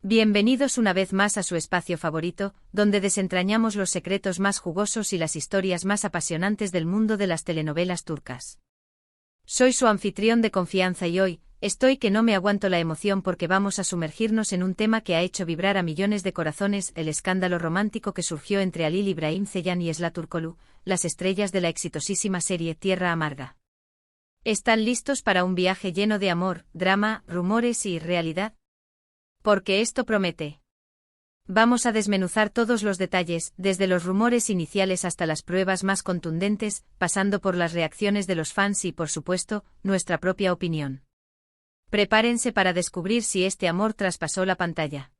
Bienvenidos una vez más a su espacio favorito, donde desentrañamos los secretos más jugosos y las historias más apasionantes del mundo de las telenovelas turcas. Soy su anfitrión de confianza y hoy, estoy que no me aguanto la emoción porque vamos a sumergirnos en un tema que ha hecho vibrar a millones de corazones: el escándalo romántico que surgió entre Halil İbrahim Ceylan y Esra Turkoglu, las estrellas de la exitosísima serie Tierra Amarga. ¿Están listos para un viaje lleno de amor, drama, rumores y realidad? Porque esto promete. Vamos a desmenuzar todos los detalles, desde los rumores iniciales hasta las pruebas más contundentes, pasando por las reacciones de los fans y, por supuesto, nuestra propia opinión. Prepárense para descubrir si este amor traspasó la pantalla.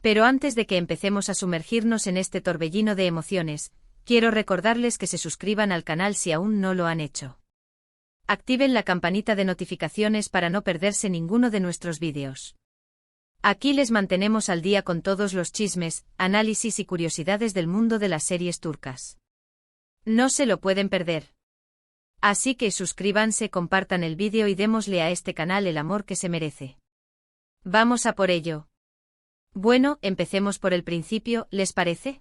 Pero antes de que empecemos a sumergirnos en este torbellino de emociones, quiero recordarles que se suscriban al canal si aún no lo han hecho. Activen la campanita de notificaciones para no perderse ninguno de nuestros vídeos. Aquí les mantenemos al día con todos los chismes, análisis y curiosidades del mundo de las series turcas. No se lo pueden perder. Así que suscríbanse, compartan el vídeo y démosle a este canal el amor que se merece. Vamos a por ello. Bueno, empecemos por el principio, ¿les parece?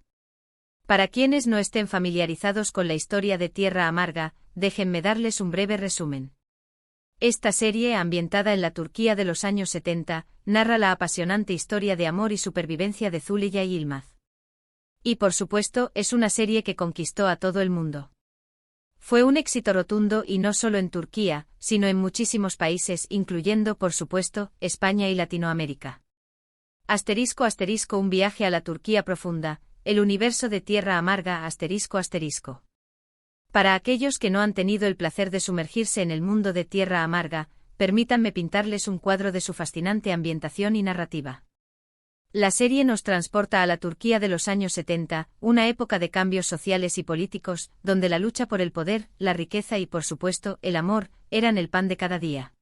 Para quienes no estén familiarizados con la historia de Tierra Amarga, déjenme darles un breve resumen. Esta serie, ambientada en la Turquía de los años 70, narra la apasionante historia de amor y supervivencia de Zuleyha y Yılmaz. Y por supuesto, es una serie que conquistó a todo el mundo. Fue un éxito rotundo y no solo en Turquía, sino en muchísimos países, incluyendo, por supuesto, España y Latinoamérica. *** Un viaje a la Turquía profunda, el universo de Tierra Amarga ***. Para aquellos que no han tenido el placer de sumergirse en el mundo de Tierra Amarga, permítanme pintarles un cuadro de su fascinante ambientación y narrativa. La serie nos transporta a la Turquía de los años 70, una época de cambios sociales y políticos, donde la lucha por el poder, la riqueza y, por supuesto, el amor, eran el pan de cada día.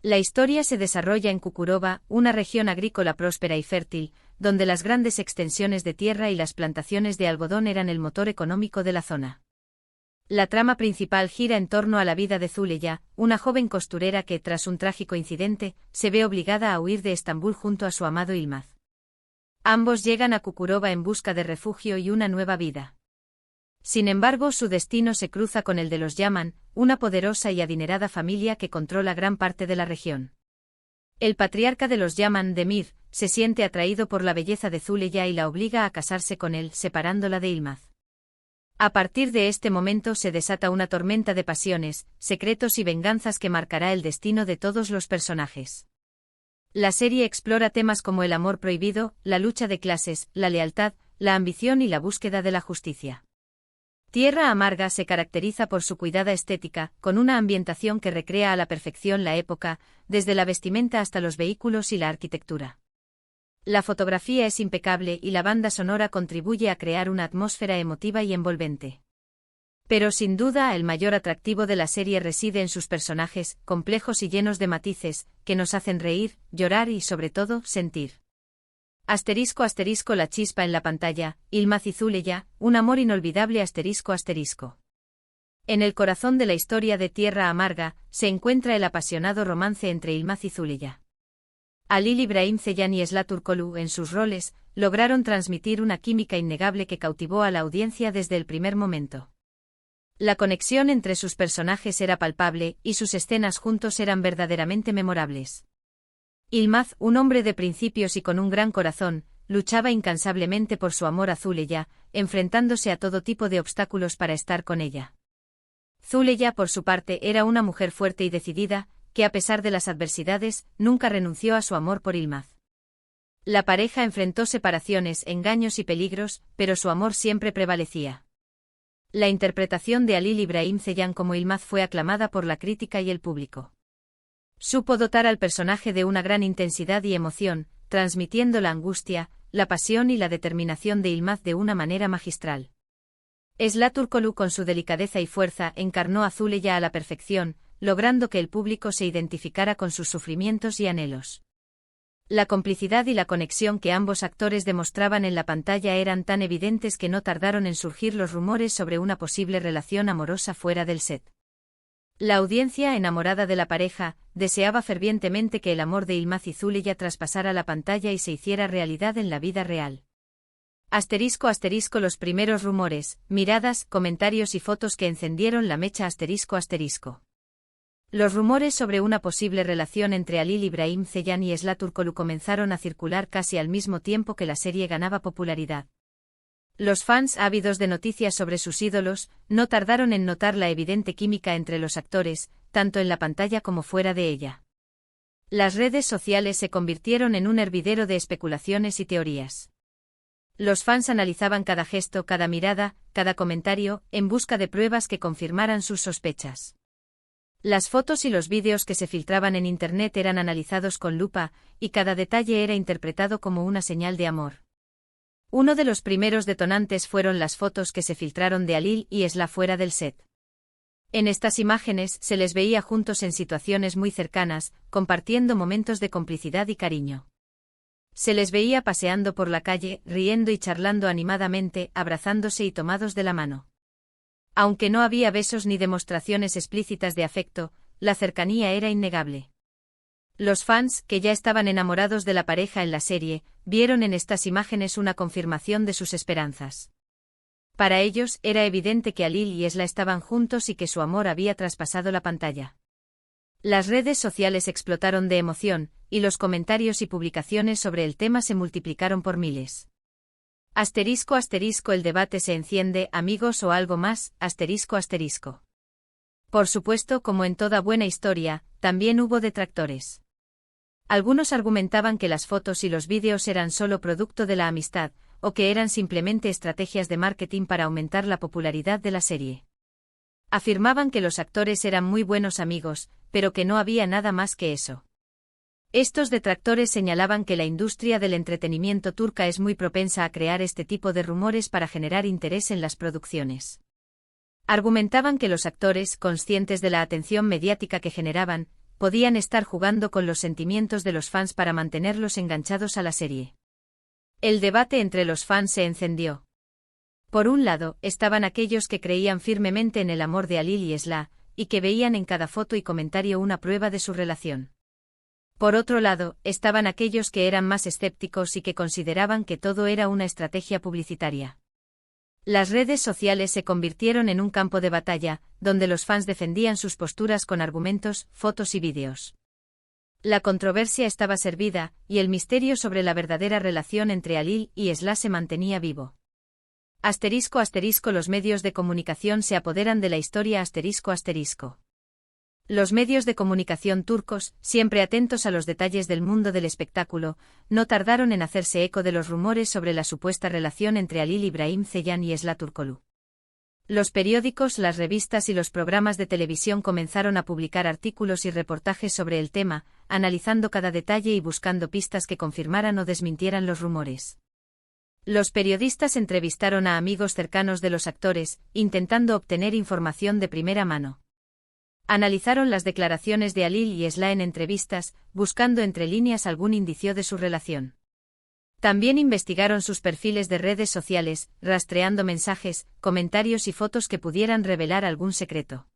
La historia se desarrolla en Çukurova, una región agrícola próspera y fértil, donde las grandes extensiones de tierra y las plantaciones de algodón eran el motor económico de la zona. La trama principal gira en torno a la vida de Zuleyha, una joven costurera que, tras un trágico incidente, se ve obligada a huir de Estambul junto a su amado Yılmaz. Ambos llegan a Çukurova en busca de refugio y una nueva vida. Sin embargo, su destino se cruza con el de los Yaman, una poderosa y adinerada familia que controla gran parte de la región. El patriarca de los Yaman, Demir, se siente atraído por la belleza de Zuleyha y la obliga a casarse con él, separándola de Yılmaz. A partir de este momento se desata una tormenta de pasiones, secretos y venganzas que marcará el destino de todos los personajes. La serie explora temas como el amor prohibido, la lucha de clases, la lealtad, la ambición y la búsqueda de la justicia. Tierra Amarga se caracteriza por su cuidada estética, con una ambientación que recrea a la perfección la época, desde la vestimenta hasta los vehículos y la arquitectura. La fotografía es impecable y la banda sonora contribuye a crear una atmósfera emotiva y envolvente. Pero sin duda el mayor atractivo de la serie reside en sus personajes, complejos y llenos de matices, que nos hacen reír, llorar y sobre todo, sentir. *** La chispa en la pantalla, Yılmaz y Zuleyha, un amor inolvidable ***. En el corazón de la historia de Tierra Amarga, se encuentra el apasionado romance entre Yılmaz y Zuleyha. Halil İbrahim Ceylan y Esra Turkoglu, en sus roles, lograron transmitir una química innegable que cautivó a la audiencia desde el primer momento. La conexión entre sus personajes era palpable, y sus escenas juntos eran verdaderamente memorables. Yılmaz, un hombre de principios y con un gran corazón, luchaba incansablemente por su amor a Zuleyha, enfrentándose a todo tipo de obstáculos para estar con ella. Zuleyha, por su parte, era una mujer fuerte y decidida, que a pesar de las adversidades, nunca renunció a su amor por Yılmaz. La pareja enfrentó separaciones, engaños y peligros, pero su amor siempre prevalecía. La interpretación de Halil İbrahim Ceylan como Yılmaz fue aclamada por la crítica y el público. Supo dotar al personaje de una gran intensidad y emoción, transmitiendo la angustia, la pasión y la determinación de Yılmaz de una manera magistral. Esra Turkoglu, con su delicadeza y fuerza, encarnó a Zuleyha a la perfección, logrando que el público se identificara con sus sufrimientos y anhelos. La complicidad y la conexión que ambos actores demostraban en la pantalla eran tan evidentes que no tardaron en surgir los rumores sobre una posible relación amorosa fuera del set. La audiencia, enamorada de la pareja, deseaba fervientemente que el amor de Yılmaz y Züleyha traspasara la pantalla y se hiciera realidad en la vida real. *** Los primeros rumores, miradas, comentarios y fotos que encendieron la mecha ***. Los rumores sobre una posible relación entre Halil İbrahim Ceylan y Esra Turkoglu comenzaron a circular casi al mismo tiempo que la serie ganaba popularidad. Los fans, ávidos de noticias sobre sus ídolos, no tardaron en notar la evidente química entre los actores, tanto en la pantalla como fuera de ella. Las redes sociales se convirtieron en un hervidero de especulaciones y teorías. Los fans analizaban cada gesto, cada mirada, cada comentario, en busca de pruebas que confirmaran sus sospechas. Las fotos y los vídeos que se filtraban en Internet eran analizados con lupa, y cada detalle era interpretado como una señal de amor. Uno de los primeros detonantes fueron las fotos que se filtraron de Halil y Esra fuera del set. En estas imágenes se les veía juntos en situaciones muy cercanas, compartiendo momentos de complicidad y cariño. Se les veía paseando por la calle, riendo y charlando animadamente, abrazándose y tomados de la mano. Aunque no había besos ni demostraciones explícitas de afecto, la cercanía era innegable. Los fans, que ya estaban enamorados de la pareja en la serie, vieron en estas imágenes una confirmación de sus esperanzas. Para ellos, era evidente que Halil y Esra estaban juntos y que su amor había traspasado la pantalla. Las redes sociales explotaron de emoción, y los comentarios y publicaciones sobre el tema se multiplicaron por miles. ***, el debate se enciende, amigos o algo más, ***. Por supuesto, como en toda buena historia, también hubo detractores. Algunos argumentaban que las fotos y los vídeos eran solo producto de la amistad, o que eran simplemente estrategias de marketing para aumentar la popularidad de la serie. Afirmaban que los actores eran muy buenos amigos, pero que no había nada más que eso. Estos detractores señalaban que la industria del entretenimiento turca es muy propensa a crear este tipo de rumores para generar interés en las producciones. Argumentaban que los actores, conscientes de la atención mediática que generaban, podían estar jugando con los sentimientos de los fans para mantenerlos enganchados a la serie. El debate entre los fans se encendió. Por un lado, estaban aquellos que creían firmemente en el amor de Halil y Esra, y que veían en cada foto y comentario una prueba de su relación. Por otro lado, estaban aquellos que eran más escépticos y que consideraban que todo era una estrategia publicitaria. Las redes sociales se convirtieron en un campo de batalla, donde los fans defendían sus posturas con argumentos, fotos y vídeos. La controversia estaba servida, y el misterio sobre la verdadera relación entre Halil y Esra se mantenía vivo. ***, los medios de comunicación se apoderan de la historia ***. Los medios de comunicación turcos, siempre atentos a los detalles del mundo del espectáculo, no tardaron en hacerse eco de los rumores sobre la supuesta relación entre Halil İbrahim Ceylan y Esra Turkoglu. Los periódicos, las revistas y los programas de televisión comenzaron a publicar artículos y reportajes sobre el tema, analizando cada detalle y buscando pistas que confirmaran o desmintieran los rumores. Los periodistas entrevistaron a amigos cercanos de los actores, intentando obtener información de primera mano. Analizaron las declaraciones de Halil y Esra en entrevistas, buscando entre líneas algún indicio de su relación. También investigaron sus perfiles de redes sociales, rastreando mensajes, comentarios y fotos que pudieran revelar algún secreto.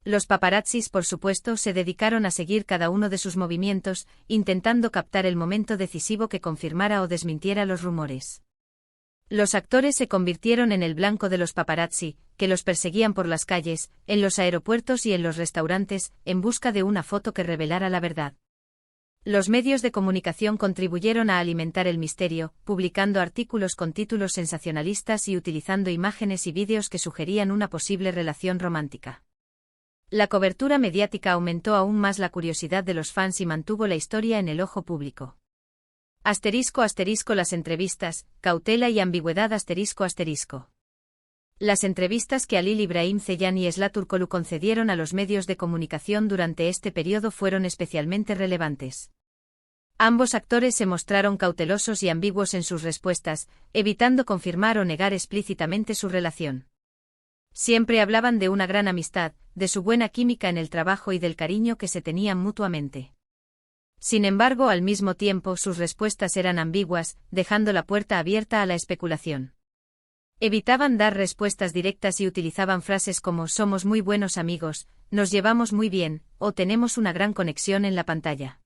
Los paparazzis, por supuesto, se dedicaron a seguir cada uno de sus movimientos, intentando captar el momento decisivo que confirmara o desmintiera los rumores. Los actores se convirtieron en el blanco de los paparazzi, que los perseguían por las calles, en los aeropuertos y en los restaurantes, en busca de una foto que revelara la verdad. Los medios de comunicación contribuyeron a alimentar el misterio, publicando artículos con títulos sensacionalistas y utilizando imágenes y vídeos que sugerían una posible relación romántica. La cobertura mediática aumentó aún más la curiosidad de los fans y mantuvo la historia en el ojo público. ***, las entrevistas, cautela y ambigüedad ***. Las entrevistas que Halil İbrahim Ceylan y Esra Turkoglu concedieron a los medios de comunicación durante este periodo fueron especialmente relevantes. Ambos actores se mostraron cautelosos y ambiguos en sus respuestas, evitando confirmar o negar explícitamente su relación. Siempre hablaban de una gran amistad, de su buena química en el trabajo y del cariño que se tenían mutuamente. Sin embargo, al mismo tiempo sus respuestas eran ambiguas, dejando la puerta abierta a la especulación. Evitaban dar respuestas directas y utilizaban frases como «somos muy buenos amigos», nos llevamos muy bien, o tenemos una gran conexión en la pantalla.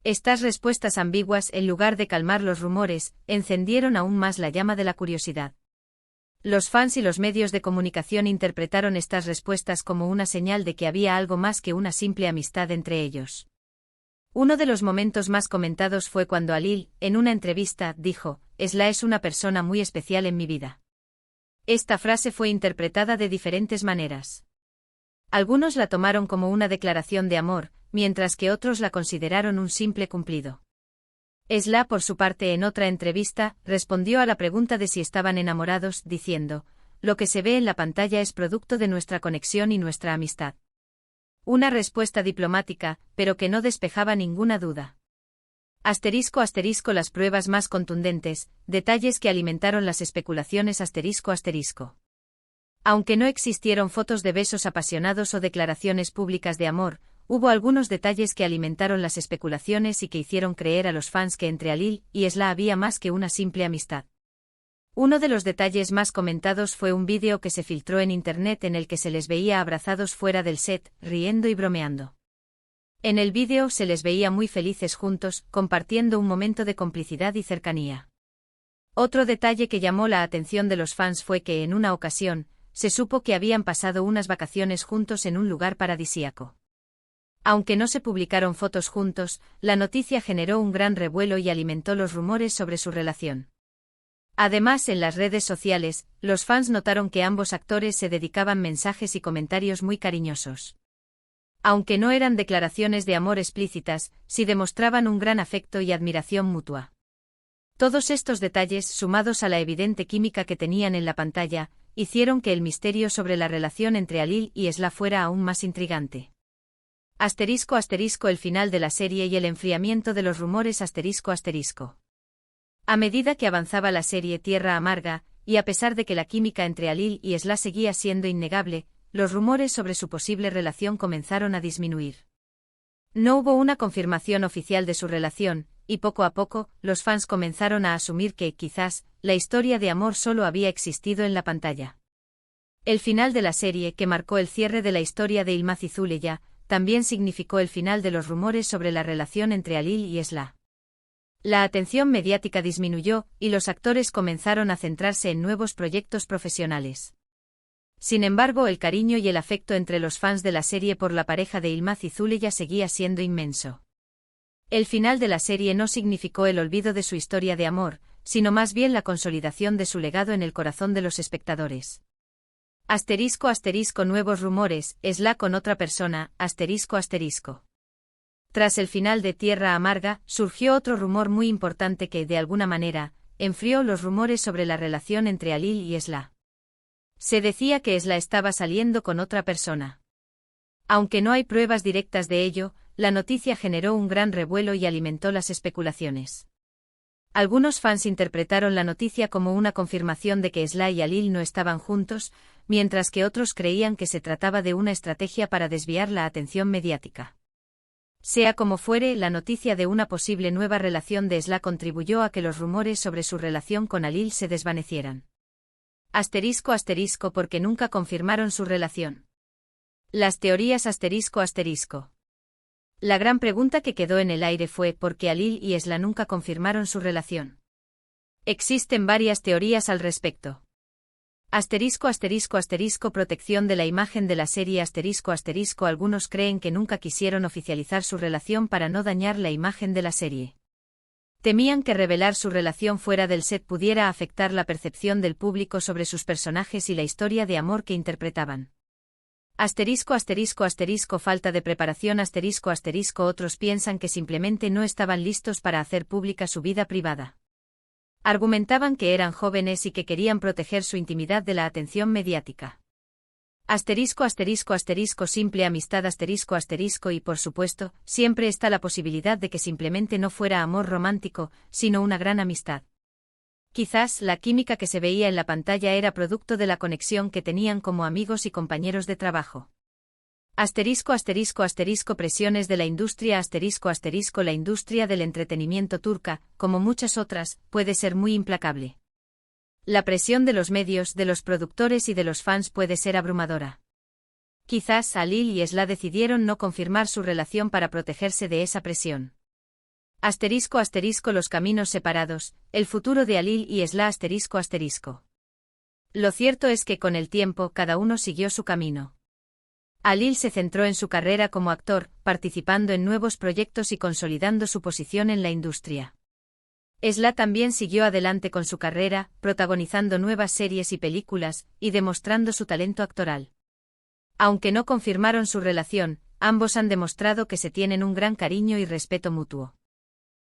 Estas respuestas ambiguas, en lugar de calmar los rumores, encendieron aún más la llama de la curiosidad. Los fans y los medios de comunicación interpretaron estas respuestas como una señal de que había algo más que una simple amistad entre ellos. Uno de los momentos más comentados fue cuando Alil, en una entrevista, dijo: "Esla es una persona muy especial en mi vida". Esta frase fue interpretada de diferentes maneras. Algunos la tomaron como una declaración de amor, mientras que otros la consideraron un simple cumplido. Esla, por su parte, en otra entrevista, respondió a la pregunta de si estaban enamorados, diciendo: "Lo que se ve en la pantalla es producto de nuestra conexión y nuestra amistad". Una respuesta diplomática, pero que no despejaba ninguna duda. Asterisco asterisco las pruebas más contundentes, detalles que alimentaron las especulaciones asterisco asterisco. Aunque no existieron fotos de besos apasionados o declaraciones públicas de amor, hubo algunos detalles que alimentaron las especulaciones y que hicieron creer a los fans que entre Alil y Esla había más que una simple amistad. Uno de los detalles más comentados fue un vídeo que se filtró en internet en el que se les veía abrazados fuera del set, riendo y bromeando. En el vídeo se les veía muy felices juntos, compartiendo un momento de complicidad y cercanía. Otro detalle que llamó la atención de los fans fue que en una ocasión, se supo que habían pasado unas vacaciones juntos en un lugar paradisíaco. Aunque no se publicaron fotos juntos, la noticia generó un gran revuelo y alimentó los rumores sobre su relación. Además, en las redes sociales, los fans notaron que ambos actores se dedicaban mensajes y comentarios muy cariñosos. Aunque no eran declaraciones de amor explícitas, sí demostraban un gran afecto y admiración mutua. Todos estos detalles, sumados a la evidente química que tenían en la pantalla, hicieron que el misterio sobre la relación entre Alil y Esla fuera aún más intrigante. Asterisco asterisco el final de la serie y el enfriamiento de los rumores asterisco asterisco. A medida que avanzaba la serie Tierra Amarga, y a pesar de que la química entre Alil y Esla seguía siendo innegable, los rumores sobre su posible relación comenzaron a disminuir. No hubo una confirmación oficial de su relación, y poco a poco, los fans comenzaron a asumir que, quizás, la historia de amor solo había existido en la pantalla. El final de la serie, que marcó el cierre de la historia de Yılmaz y Züleyha, también significó el final de los rumores sobre la relación entre Alil y Esla. La atención mediática disminuyó, y los actores comenzaron a centrarse en nuevos proyectos profesionales. Sin embargo, el cariño y el afecto entre los fans de la serie por la pareja de Yılmaz y Züleyha seguía siendo inmenso. El final de la serie no significó el olvido de su historia de amor, sino más bien la consolidación de su legado en el corazón de los espectadores. Asterisco asterisco nuevos rumores, Esla con otra persona, asterisco asterisco. Tras el final de Tierra Amarga, surgió otro rumor muy importante que, de alguna manera, enfrió los rumores sobre la relación entre Alil y Esla. Se decía que Esla estaba saliendo con otra persona. Aunque no hay pruebas directas de ello, la noticia generó un gran revuelo y alimentó las especulaciones. Algunos fans interpretaron la noticia como una confirmación de que Esla y Alil no estaban juntos, mientras que otros creían que se trataba de una estrategia para desviar la atención mediática. Sea como fuere, la noticia de una posible nueva relación de Esla contribuyó a que los rumores sobre su relación con Alil se desvanecieran. Asterisco asterisco porque nunca confirmaron su relación. Las teorías asterisco asterisco. La gran pregunta que quedó en el aire fue ¿por qué Alil y Esla nunca confirmaron su relación? Existen varias teorías al respecto. Asterisco asterisco asterisco protección de la imagen de la serie asterisco asterisco algunos creen que nunca quisieron oficializar su relación para no dañar la imagen de la serie. Temían que revelar su relación fuera del set pudiera afectar la percepción del público sobre sus personajes y la historia de amor que interpretaban. Asterisco asterisco asterisco falta de preparación asterisco asterisco otros piensan que simplemente no estaban listos para hacer pública su vida privada. Argumentaban que eran jóvenes y que querían proteger su intimidad de la atención mediática. Asterisco asterisco asterisco simple amistad asterisco asterisco y por supuesto, siempre está la posibilidad de que simplemente no fuera amor romántico, sino una gran amistad. Quizás la química que se veía en la pantalla era producto de la conexión que tenían como amigos y compañeros de trabajo. Asterisco asterisco asterisco presiones de la industria asterisco asterisco la industria del entretenimiento turca, como muchas otras, puede ser muy implacable. La presión de los medios, de los productores y de los fans puede ser abrumadora. Quizás Alil y Esla decidieron no confirmar su relación para protegerse de esa presión. *** Los caminos separados, el futuro de Alil y Esla ***. Lo cierto es que con el tiempo cada uno siguió su camino. Alil se centró en su carrera como actor, participando en nuevos proyectos y consolidando su posición en la industria. Esla también siguió adelante con su carrera, protagonizando nuevas series y películas, y demostrando su talento actoral. Aunque no confirmaron su relación, ambos han demostrado que se tienen un gran cariño y respeto mutuo.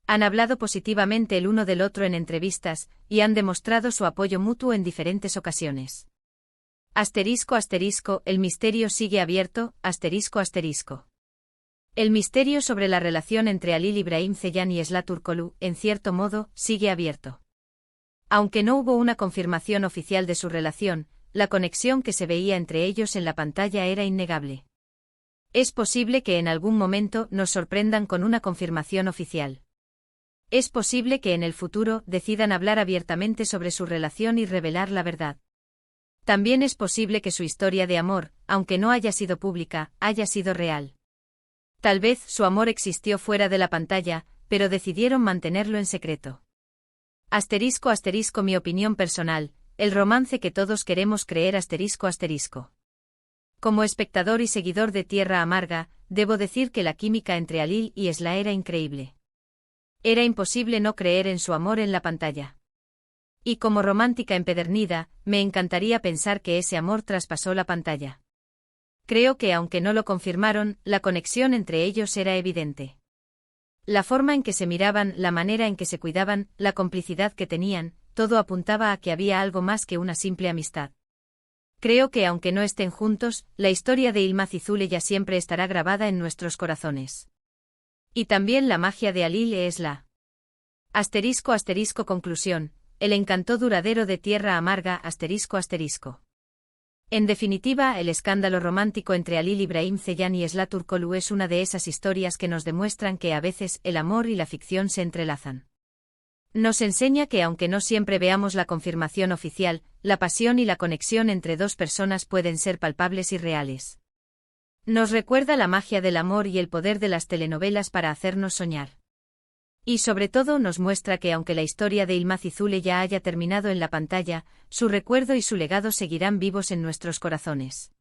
Han hablado positivamente el uno del otro en entrevistas, y han demostrado su apoyo mutuo en diferentes ocasiones. ***, el misterio sigue abierto, ***. El misterio sobre la relación entre Alil Ibrahim Ceylan y Esla Turkoglu, en cierto modo, sigue abierto. Aunque no hubo una confirmación oficial de su relación, la conexión que se veía entre ellos en la pantalla era innegable. Es posible que en algún momento nos sorprendan con una confirmación oficial. Es posible que en el futuro decidan hablar abiertamente sobre su relación y revelar la verdad. También es posible que su historia de amor, aunque no haya sido pública, haya sido real. Tal vez su amor existió fuera de la pantalla, pero decidieron mantenerlo en secreto. ***, mi opinión personal, el romance que todos queremos creer ***. Como espectador y seguidor de Tierra Amarga, debo decir que la química entre Alil y Esla era increíble. Era imposible no creer en su amor en la pantalla. Y como romántica empedernida, me encantaría pensar que ese amor traspasó la pantalla. Creo que aunque no lo confirmaron, la conexión entre ellos era evidente. La forma en que se miraban, la manera en que se cuidaban, la complicidad que tenían, todo apuntaba a que había algo más que una simple amistad. Creo que aunque no estén juntos, la historia de Yılmaz y Züleyha siempre estará grabada en nuestros corazones. Y también la magia de Alil e Esla. ***, conclusión, el encanto duradero de Tierra Amarga ***. En definitiva, el escándalo romántico entre Alil Ibrahim Ceylan y Esla Turkoglu es una de esas historias que nos demuestran que a veces el amor y la ficción se entrelazan. Nos enseña que aunque no siempre veamos la confirmación oficial, la pasión y la conexión entre dos personas pueden ser palpables y reales. Nos recuerda la magia del amor y el poder de las telenovelas para hacernos soñar. Y sobre todo nos muestra que aunque la historia de Yılmaz y Züleyha haya terminado en la pantalla, su recuerdo y su legado seguirán vivos en nuestros corazones.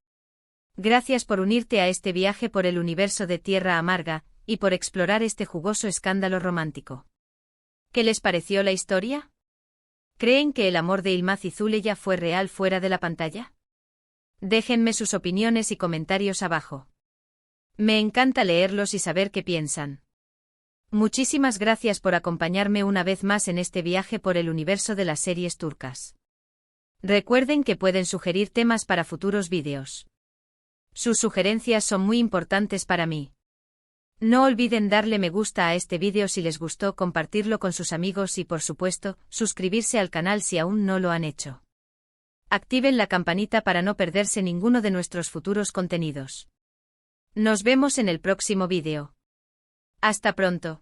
Gracias por unirte a este viaje por el universo de Tierra Amarga, y por explorar este jugoso escándalo romántico. ¿Qué les pareció la historia? ¿Creen que el amor de Yılmaz y Züleyha fue real fuera de la pantalla? Déjenme sus opiniones y comentarios abajo. Me encanta leerlos y saber qué piensan. Muchísimas gracias por acompañarme una vez más en este viaje por el universo de las series turcas. Recuerden que pueden sugerir temas para futuros vídeos. Sus sugerencias son muy importantes para mí. No olviden darle me gusta a este vídeo si les gustó, compartirlo con sus amigos y por supuesto, suscribirse al canal si aún no lo han hecho. Activen la campanita para no perderse ninguno de nuestros futuros contenidos. Nos vemos en el próximo vídeo. Hasta pronto.